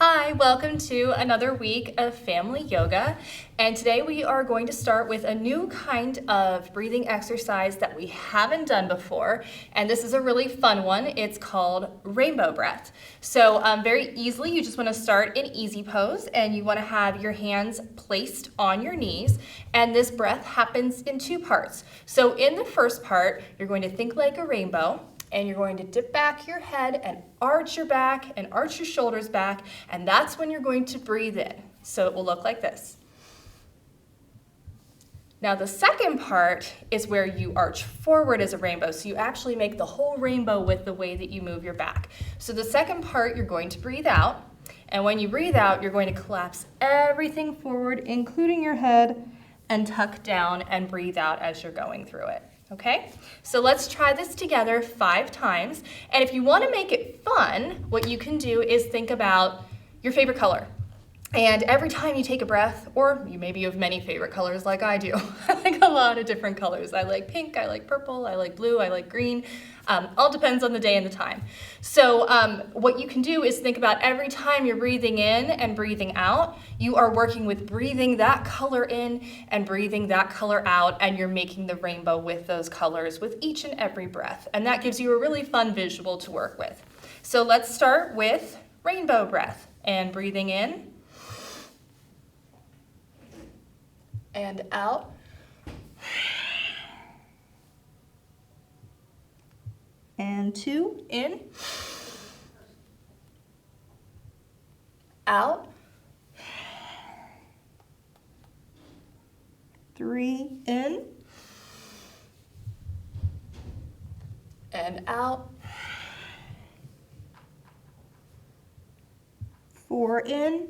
Hi, welcome to another week of family yoga, and today we are going to start with a new kind of breathing exercise that we haven't done before, and this is a really fun one. It's called rainbow breath. So very easily, you just want to start in easy pose, and you want to have your hands placed on your knees, and this breath happens in two parts. So in the first part, you're going to think like a rainbow, and you're going to dip back your head and arch your back and arch your shoulders back, and that's when you're going to breathe in. So it will look like this. Now the second part is where you arch forward as a rainbow, so you actually make the whole rainbow with the way that you move your back. So the second part, you're going to breathe out, and when you breathe out, you're going to collapse everything forward, including your head, and tuck down and breathe out as you're going through it. Okay, so let's try this together 5 times. And if you want to make it fun, what you can do is think about your favorite color. And every time you take a breath, or maybe you have many favorite colors like I do. I like a lot of different colors. I like pink, I like purple, I like blue, I like green. All depends on the day and the time. So what you can do is think about every time you're breathing in and breathing out, you are working with breathing that color in and breathing that color out, and you're making the rainbow with those colors with each and every breath. And that gives you a really fun visual to work with. So let's start with rainbow breath and breathing in and out. And 2, in, out, 3, in, and out, 4, in,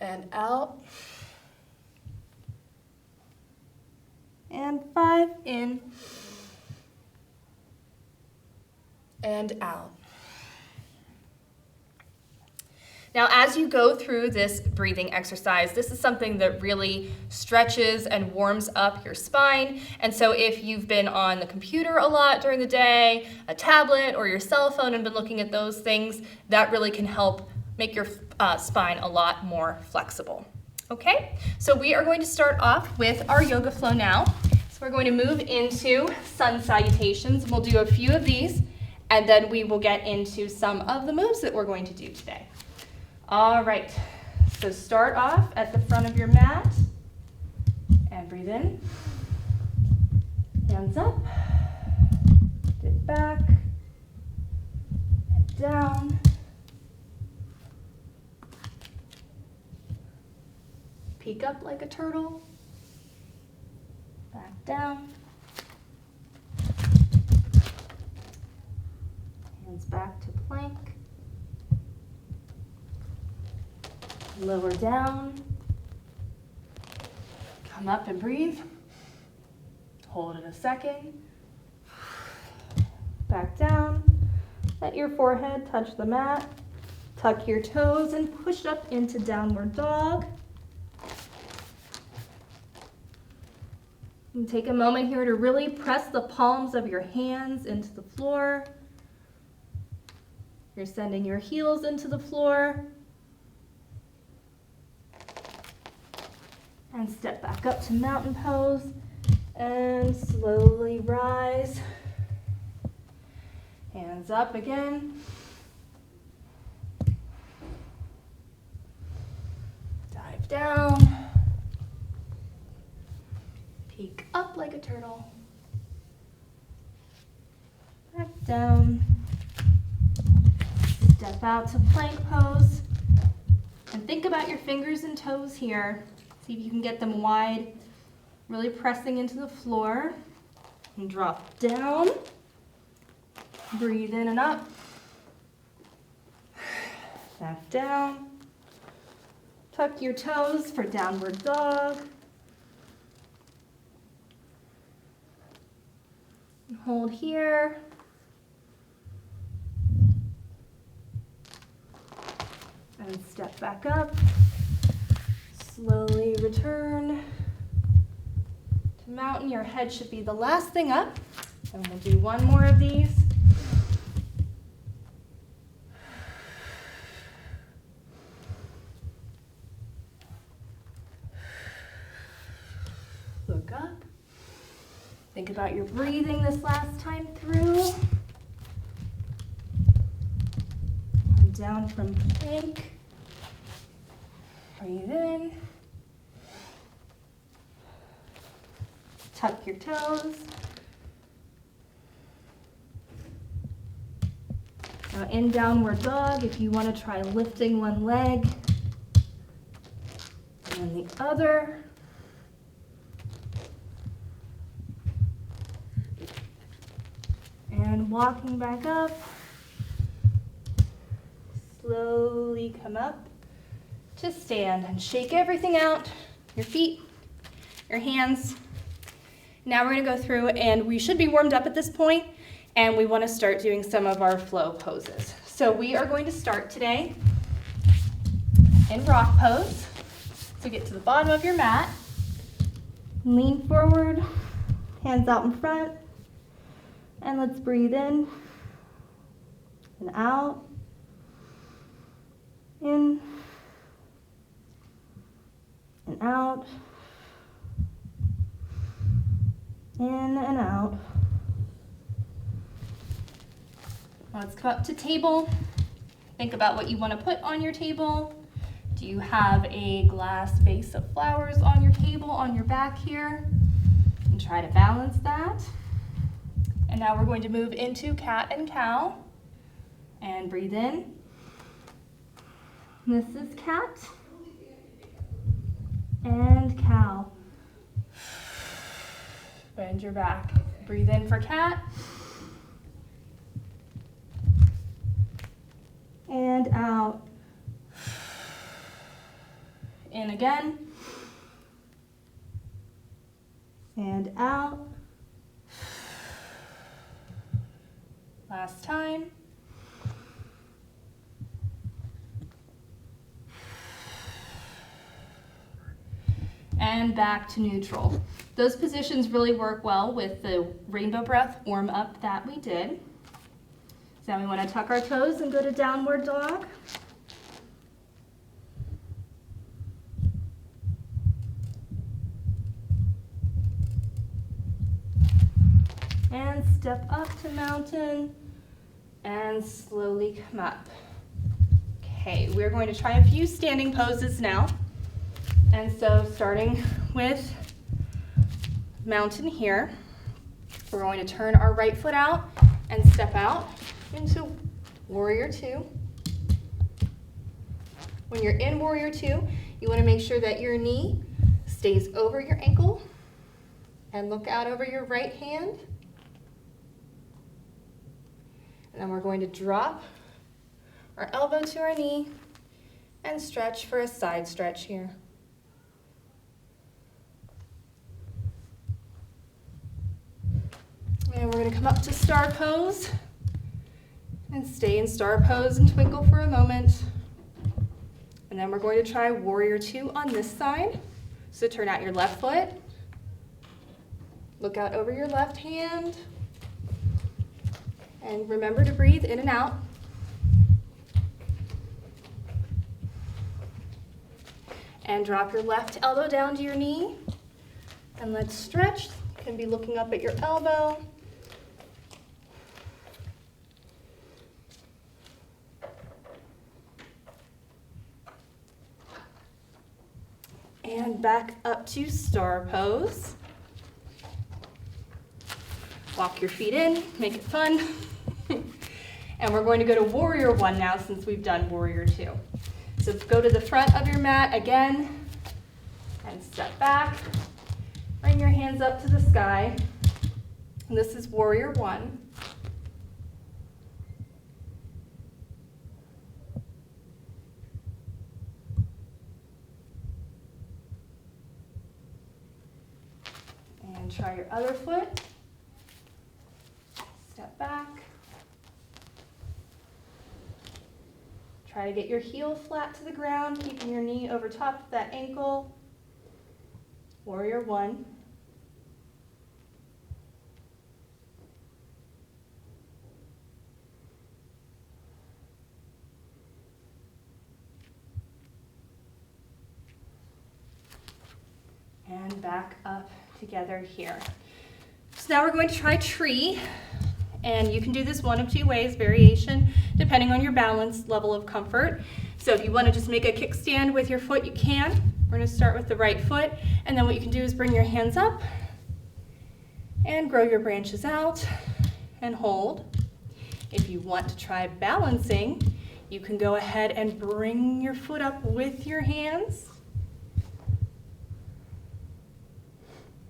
and out, and 5, in, and out. Now, as you go through this breathing exercise, this is something that really stretches and warms up your spine. And so if you've been on the computer a lot during the day, a tablet or your cell phone and been looking at those things, that really can help make your spine a lot more flexible. Okay, so we are going to start off with our yoga flow now. So we're going to move into sun salutations. We'll do a few of these, and then we will get into some of the moves that we're going to do today. All right, so start off at the front of your mat, and breathe in, hands up, dip back, and down, peek up like a turtle, back down, hands back to plank, lower down, come up and breathe, hold it a second, back down, let your forehead touch the mat, tuck your toes and push up into downward dog. And take a moment here to really press the palms of your hands into the floor. You're sending your heels into the floor. And step back up to mountain pose and slowly rise. Hands up again. Dive down. Peek up like a turtle. Back down. Step out to plank pose. And think about your fingers and toes here. See if you can get them wide, really pressing into the floor. And drop down. Breathe in and up. Back down. Tuck your toes for downward dog. And hold here. And step back up. Slowly return to mountain. Your head should be the last thing up. And we'll do one more of these. Think about your breathing this last time through. Come down from plank. Breathe in. Tuck your toes. Now in downward dog, if you want to try lifting one leg and then the other. And walking back up. Slowly come up to stand and shake everything out. Your feet, your hands. Now we're going to go through, and we should be warmed up at this point, and we want to start doing some of our flow poses. So we are going to start today in rock pose. So get to the bottom of your mat, lean forward, hands out in front, and let's breathe in and out, in and out, in and out. Let's come up to table. Think about what you want to put on your table. Do you have a glass vase of flowers on your table, on your back here? And try to balance that. And now we're going to move into cat and cow. And breathe in. This is cat and cow. Bend your back. Breathe in for cat. And out. In again. And out. Last time. And back to neutral. Those positions really work well with the rainbow breath warm up that we did. So now we want to tuck our toes and go to downward dog. And step up to mountain and slowly come up. Okay, we're going to try a few standing poses now. And so starting with mountain here, we're going to turn our right foot out and step out into warrior two. When you're in warrior two, you want to make sure that your knee stays over your ankle and look out over your right hand. And then we're going to drop our elbow to our knee and stretch for a side stretch here. And we're going to come up to star pose and stay in star pose and twinkle for a moment. And then we're going to try warrior two on this side. So turn out your left foot, look out over your left hand, and remember to breathe in and out. And drop your left elbow down to your knee. And let's stretch. You can be looking up at your elbow. And back up to star pose. Walk your feet in, make it fun. And we're going to go to warrior one now since we've done warrior two. So go to the front of your mat again and step back. Bring your hands up to the sky. And this is warrior one. And try your other foot. Step back. Try to get your heel flat to the ground, keeping your knee over top of that ankle. Warrior one. And back up together here. So now we're going to try tree, and you can do this one of two ways, variation, depending on your balance level of comfort. So if you want to just make a kickstand with your foot, you can. We're going to start with the right foot, and then what you can do is bring your hands up and grow your branches out and hold. If you want to try balancing, you can go ahead and bring your foot up with your hands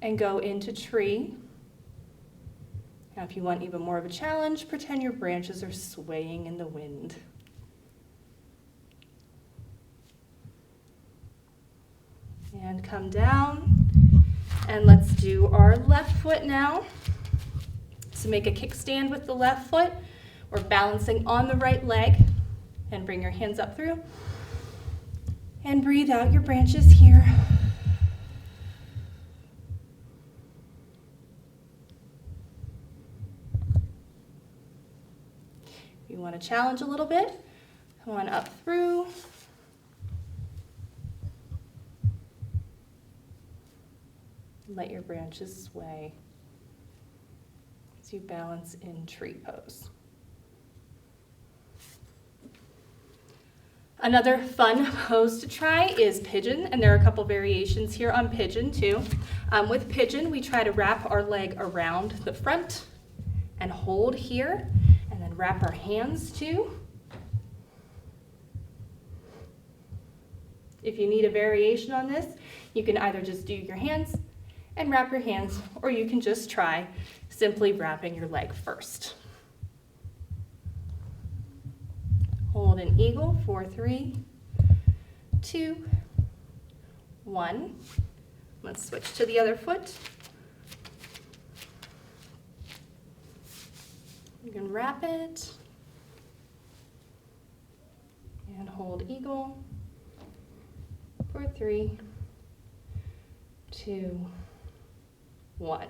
and go into tree. Now if you want even more of a challenge, pretend your branches are swaying in the wind. And come down, and let's do our left foot now. So make a kickstand with the left foot. We're balancing on the right leg, and bring your hands up through. And breathe out your branches here. If you want to challenge a little bit, come on up through. Let your branches sway as you balance in tree pose. Another fun pose to try is pigeon, and there are a couple variations here on pigeon too. With pigeon, we try to wrap our leg around the front and hold here, and then wrap our hands too. If you need a variation on this, you can either just do your hands and wrap your hands, or you can just try simply wrapping your leg first. Hold an eagle, 4, 3, 2, 1. Let's switch to the other foot. You can wrap it and hold eagle, 4, 3, 2, 1.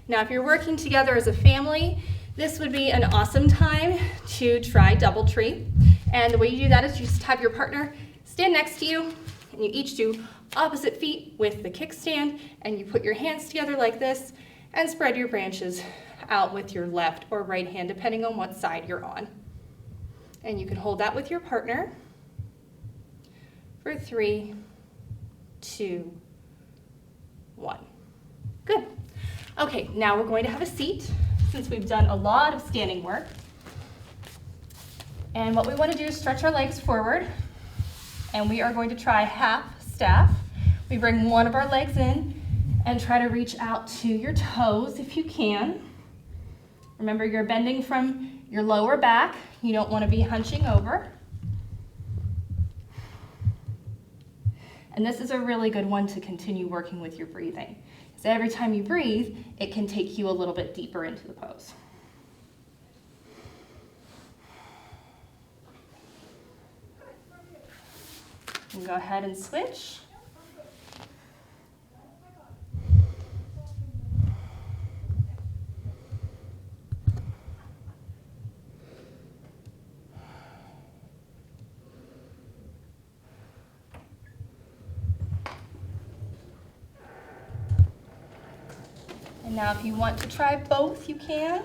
Now, if you're working together as a family, this would be an awesome time to try double tree. And the way you do that is you just have your partner stand next to you, and you each do opposite feet with the kickstand, and you put your hands together like this and spread your branches out with your left or right hand, depending on what side you're on. And you can hold that with your partner for 3, 2, 1. Good. Okay, now we're going to have a seat since we've done a lot of standing work. And what we want to do is stretch our legs forward, and we are going to try half staff. We bring one of our legs in and try to reach out to your toes if you can. Remember, you're bending from your lower back. You don't want to be hunching over. And this is a really good one to continue working with your breathing. So every time you breathe, it can take you a little bit deeper into the pose. And go ahead and switch. And now if you want to try both, you can.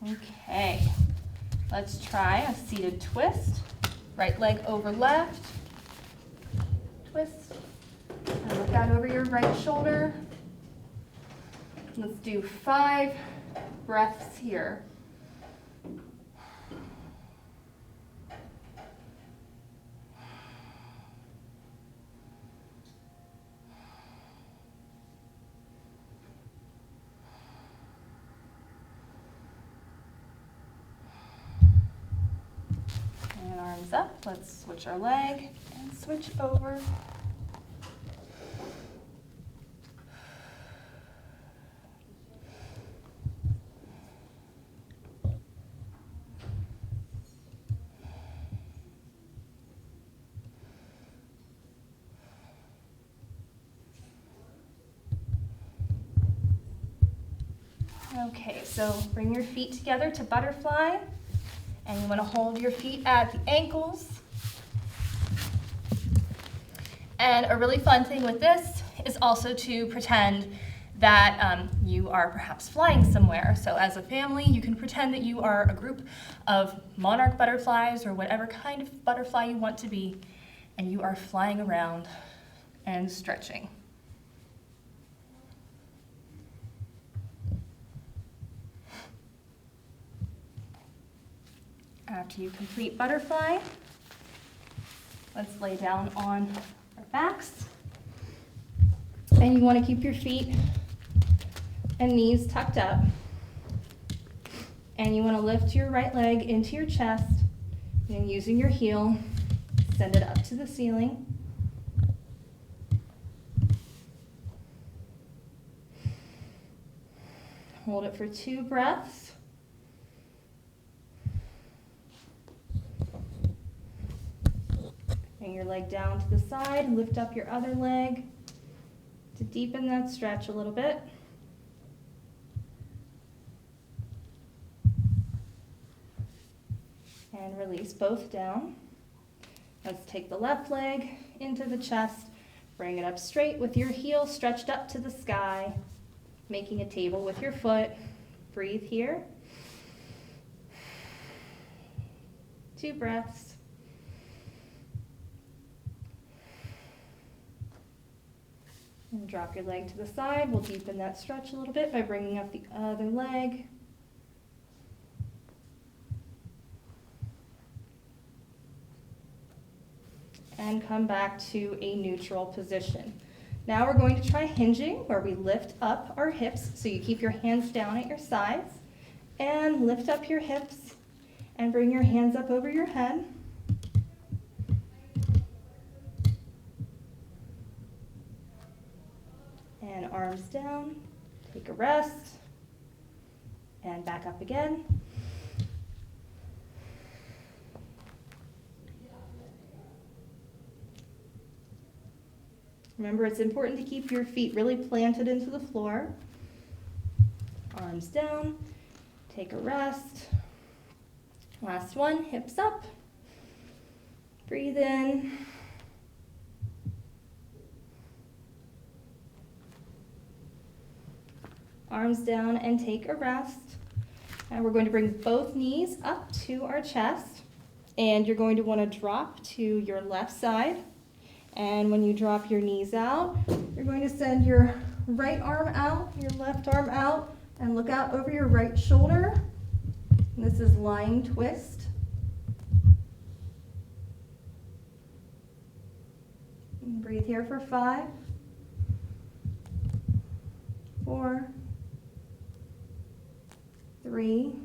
Okay, let's try a seated twist. Right leg over left, twist, and look out over your right shoulder. Let's do 5 breaths here. And arms up. Let's switch our leg and switch over. Okay, so bring your feet together to butterfly, and you want to hold your feet at the ankles. And a really fun thing with this is also to pretend that you are perhaps flying somewhere. So as a family, you can pretend that you are a group of monarch butterflies or whatever kind of butterfly you want to be, and you are flying around and stretching. After you complete butterfly, let's lay down on our backs. And you want to keep your feet and knees tucked up. And you want to lift your right leg into your chest, and using your heel, send it up to the ceiling. Hold it for 2 breaths. Bring your leg down to the side, lift up your other leg to deepen that stretch a little bit. And release both down. Let's take the left leg into the chest, bring it up straight with your heel stretched up to the sky, making a table with your foot. Breathe here. 2 breaths. And drop your leg to the side. We'll deepen that stretch a little bit by bringing up the other leg. And come back to a neutral position. Now we're going to try hinging, where we lift up our hips. So you keep your hands down at your sides and lift up your hips and bring your hands up over your head. And arms down, take a rest, and back up again. Remember, it's important to keep your feet really planted into the floor. Arms down, take a rest. Last one, hips up. Breathe in. Arms down and take a rest. And we're going to bring both knees up to our chest. And you're going to want to drop to your left side. And when you drop your knees out, you're going to send your right arm out, your left arm out, and look out over your right shoulder. And this is lying twist. And breathe here for 5, 4, 3,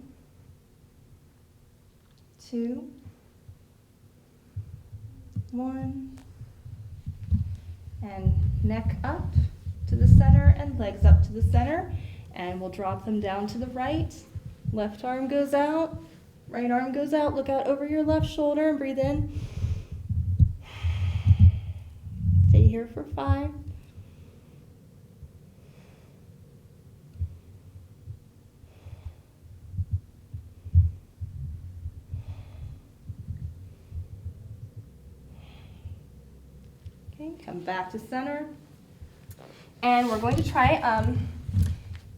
2, 1. And neck up to the center and legs up to the center. And we'll drop them down to the right. Left arm goes out, right arm goes out. Look out over your left shoulder and breathe in. Stay here for 5. Come back to center. And we're going to try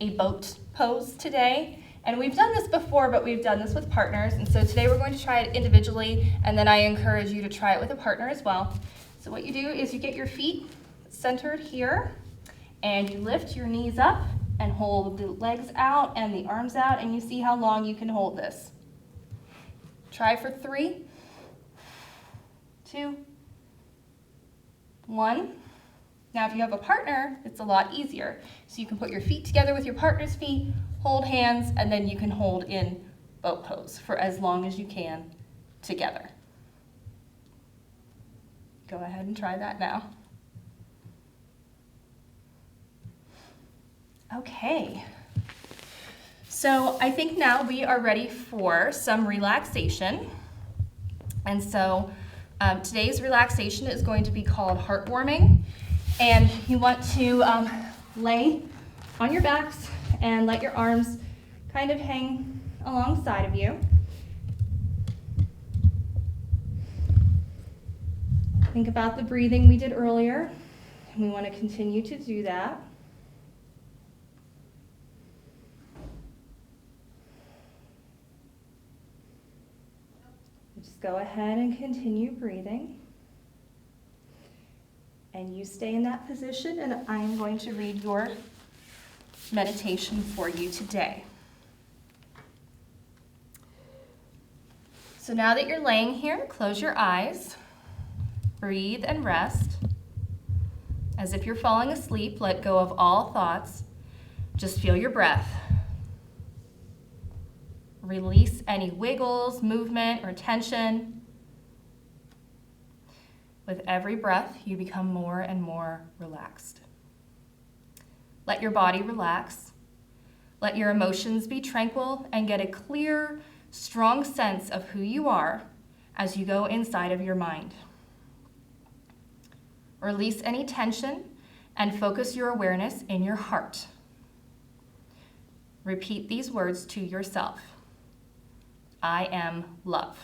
a boat pose today. And we've done this before, but we've done this with partners. And so today we're going to try it individually, and then I encourage you to try it with a partner as well. So what you do is you get your feet centered here, and you lift your knees up and hold the legs out and the arms out, and you see how long you can hold this. Try for 3, 2, 1. Now if you have a partner, it's a lot easier. So you can put your feet together with your partner's feet, hold hands, and then you can hold in boat pose for as long as you can together. Go ahead and try that now. Okay. So I think now we are ready for some relaxation. And so today's relaxation is going to be called heartwarming. And you want to lay on your backs and let your arms kind of hang alongside of you. Think about the breathing we did earlier. We want to continue to do that. Just go ahead and continue breathing. And you stay in that position, and I'm going to read your meditation for you today. So now that you're laying here, close your eyes, breathe and rest. As if you're falling asleep, let go of all thoughts. Just feel your breath. Release any wiggles, movement, or tension. With every breath, you become more and more relaxed. Let your body relax. Let your emotions be tranquil and get a clear, strong sense of who you are as you go inside of your mind. Release any tension and focus your awareness in your heart. Repeat these words to yourself. I am love.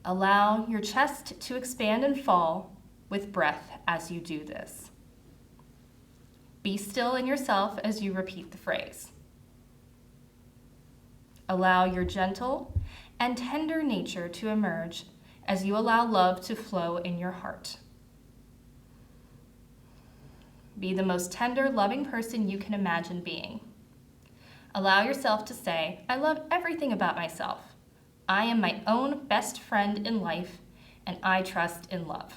Allow your chest to expand and fall with breath as you do this. Be still in yourself as you repeat the phrase. Allow your gentle and tender nature to emerge as you allow love to flow in your heart. Be the most tender, loving person you can imagine being. Allow yourself to say, I love everything about myself. I am my own best friend in life, and I trust in love.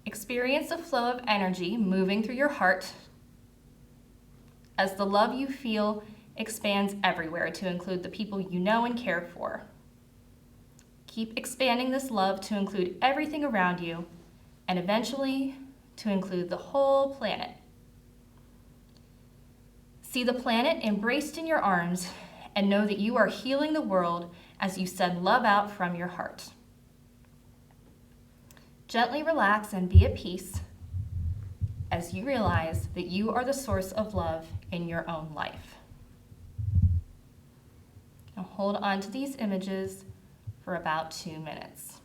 Experience a flow of energy moving through your heart as the love you feel expands everywhere to include the people you know and care for. Keep expanding this love to include everything around you and eventually to include the whole planet. See the planet embraced in your arms and know that you are healing the world as you send love out from your heart. Gently relax and be at peace as you realize that you are the source of love in your own life. Now hold on to these images for about 2 minutes.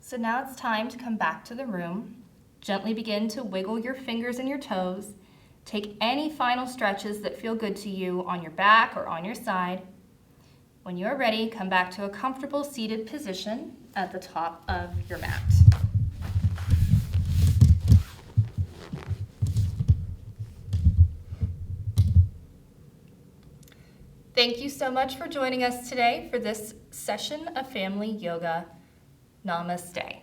So now it's time to come back to the room. Gently begin to wiggle your fingers and your toes. Take any final stretches that feel good to you on your back or on your side. When you are ready, come back to a comfortable seated position at the top of your mat. Thank you so much for joining us today for this session of family yoga. Namaste.